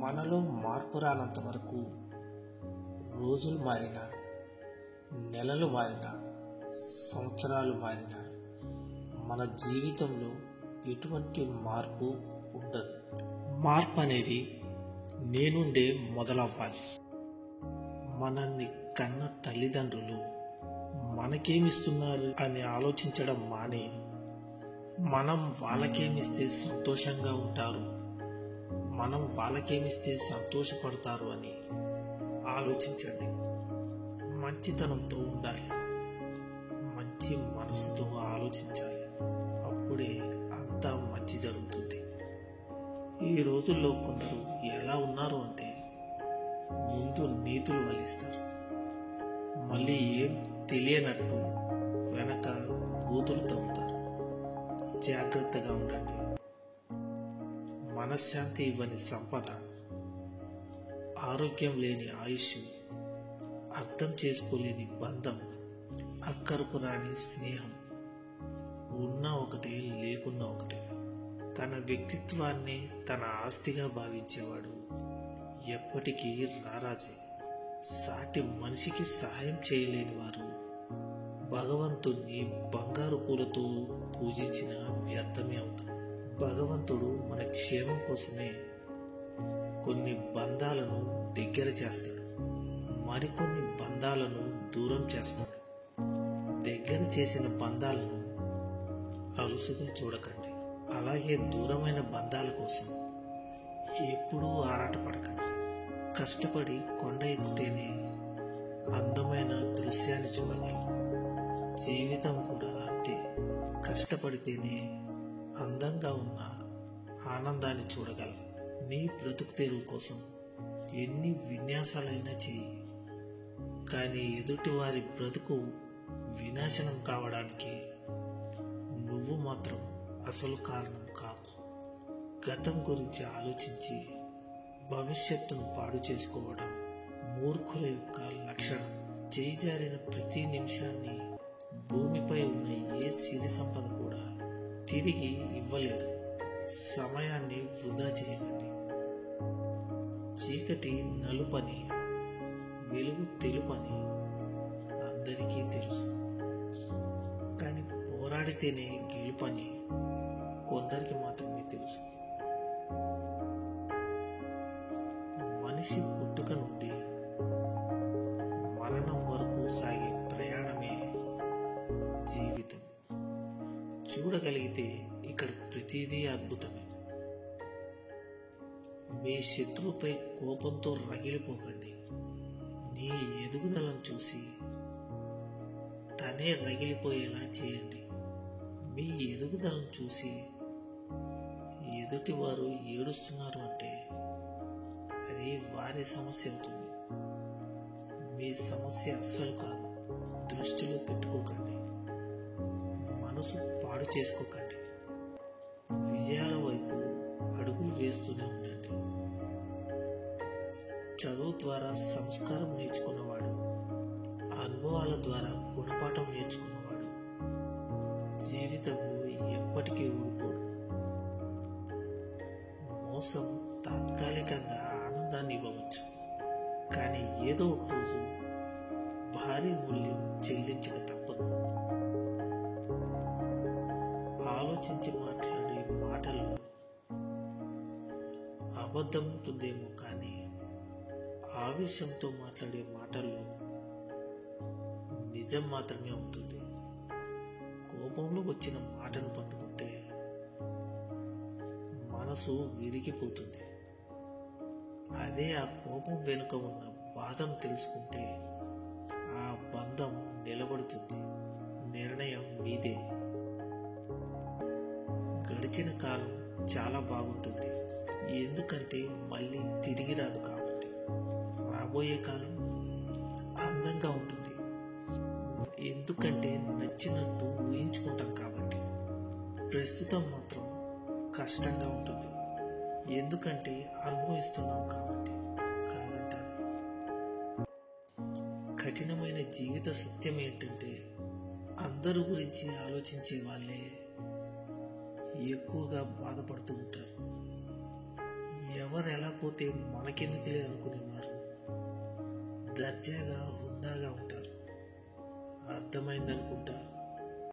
మనలో మార్పు రానంత వరకు రోజులు మారినా, నెలలు మారినా, సంవత్సరాలు మారినా మన జీవితంలో ఎటువంటి మార్పు ఉండదు. మార్పు అనేది నేనుండే మొదలవ్వాలి. మనల్ని కన్న తల్లిదండ్రులు మనకేమిస్తున్నారు అని ఆలోచించడం మాని, మనం వాళ్ళకేమిస్తే సంతోషంగా ఉంటారు, మనం వాళ్ళకేమిస్తే సంతోషపడతారు అని ఆలోచించండి. మంచితనంతో ఉండాలి, మంచి మనసుతో ఆలోచించాలి. అప్పుడే అంతా మంచి జరుగుతుంది. ఈ రోజుల్లో కొందరు ఎలా ఉన్నారు అంటే, ముందు నీతులు వలిస్తారు, మళ్ళీ ఏం తెలియనట్టు వెనక గోతులు తవ్వుతారు. జాగ్రత్తగా ఉండండి. మనశ్శాంతి ఇవ్వని సంపద, ఆరోగ్యం లేని ఆయుష్, అర్థం చేసుకోలేని బంధం, అక్కరకు రాని స్నేహం, ఉన్నా ఒకటే లేకున్నా ఒకటే. తన వ్యక్తిత్వాన్ని తన ఆస్తిగా భావించేవాడు ఎప్పటికీ రారాజే. సాటి మనిషికి సహాయం చేయలేని వారు భగవంతుణ్ణి బంగారు పూలతో పూజించిన వ్యర్థమే అవుతుంది. భగవంతుడు మన క్షేమం కోసమే కొన్ని బంధాలను దగ్గర చేస్తాడు, మరికొన్ని బంధాలను దూరం చేస్తాడు. దగ్గర చేసిన బంధాలను అలుసుగా చూడకండి. అలాగే దూరమైన బంధాల కోసం ఎప్పుడూ ఆరాటపడకండి. కష్టపడి కొండ ఎక్కితేనే అందమైన దృశ్యాన్ని చూడగలం. జీవితం కూడా అంతే. కష్టపడితేనే అందంగా ఉన్న ఆనందాన్ని చూడగలం. నీ బ్రతుకు తెరువు కోసం ఎన్ని విన్యాసాలైనా చేయి, కానీ ఎదుటి వారి బ్రతుకు వినాశనం కావడానికి నువ్వు మాత్రం అసలు కారణం కాకు. గతం గురించి ఆలోచించి భవిష్యత్తును పాడు చేసుకోవడం మూర్ఖుల యొక్క లక్షణం. చేజారిన ప్రతి నిమిషాన్ని భూమిపై ఉన్న ఏ సిరి సంపద కూడా తిరిగి ఇవ్వలేదు. సమయాన్ని వృధా చేయకండి. చీకటి నలుపని, వెలుగు తెలుపని అందరికీ తెలుసు, కానీ పోరాడితేనే గెలుపని కొందరికి మాత్రమే తెలుసు. మనిషి పుట్టుక నుండి మరణం వరకు సాగే ప్రయాణమే జీవితం. చూడగలిగితే ఇక్కడ ప్రతిదీ అద్భుతమే. మీ శత్రువుపై కోపంతో రగిలిపోకండి. నీ ఎదుగుదలను చూసి తనే రగిలిపోయేలా చేయండి. మీ ఎదుగుదలను చూసి ఎదుటి వారు ఏడుస్తున్నారు అంటే అది వారి సమస్య అవుతుంది, మీ సమస్య అస్సలు కాదు. దృష్టిలో పెట్టుకోకండి, మనసు పాడు చేసుకోకండి. విజయాల వైపు అడుగులు వేస్తూనే ఉండండి. చదువు ద్వారా సంస్కారం నేర్చుకున్నవాడు, అనుభవాల ద్వారా గుణపాఠం నేర్చుకున్నవాడు జీవితంలో ఎప్పటికీ ఊరుకోడు. మోసం తాత్కాలికంగా ఆనందాన్ని ఇవ్వవచ్చు, కానీ ఏదో ఒక రోజు భారీ మూల్యం చెల్లించక తప్పదు. ఆలోచించి మాట్లాడే మాటల్లో అబద్ధం ఉంటుందేమో, కానీ ఆవేశంతో మాట్లాడే మాటల్లో నిజం మాత్రమే ఉంటుంది. కోపంలో వచ్చిన మాటను పట్టుకుంటే మనసు విరిగిపోతుంది. అదే ఆ కోపం వెనుక ఉన్న బాధను తెలుసుకుంటే ఆ బంధం నిలబడుతుంది. నిర్ణయం మీదే. గడిచిన కాలం చాలా బాగుంటుంది, ఎందుకంటే మళ్ళీ తిరిగి రాదు కాబట్టి. రాబోయే కాలం అందంగా ఉంటుంది, ఎందుకంటే నచ్చినట్టు ఊహించుకుంటాం కాబట్టి. ప్రస్తుతం మాత్రం కష్టంగా ఉంటుంది, ఎందుకంటే అనుభవిస్తున్నాం కాబట్టి. కాదంటారు. కఠినమైన జీవిత సత్యం ఏంటంటే, అందరి గురించి ఆలోచించే వాళ్ళే ఎక్కువగా బాధపడుతూ ఉంటారు. ఎవరు ఎలా పోతే మనకెందుకులే అనుకునేవారు దర్జాగా హుందాగా ఉంటారు. అర్థమైందనుకుంటా.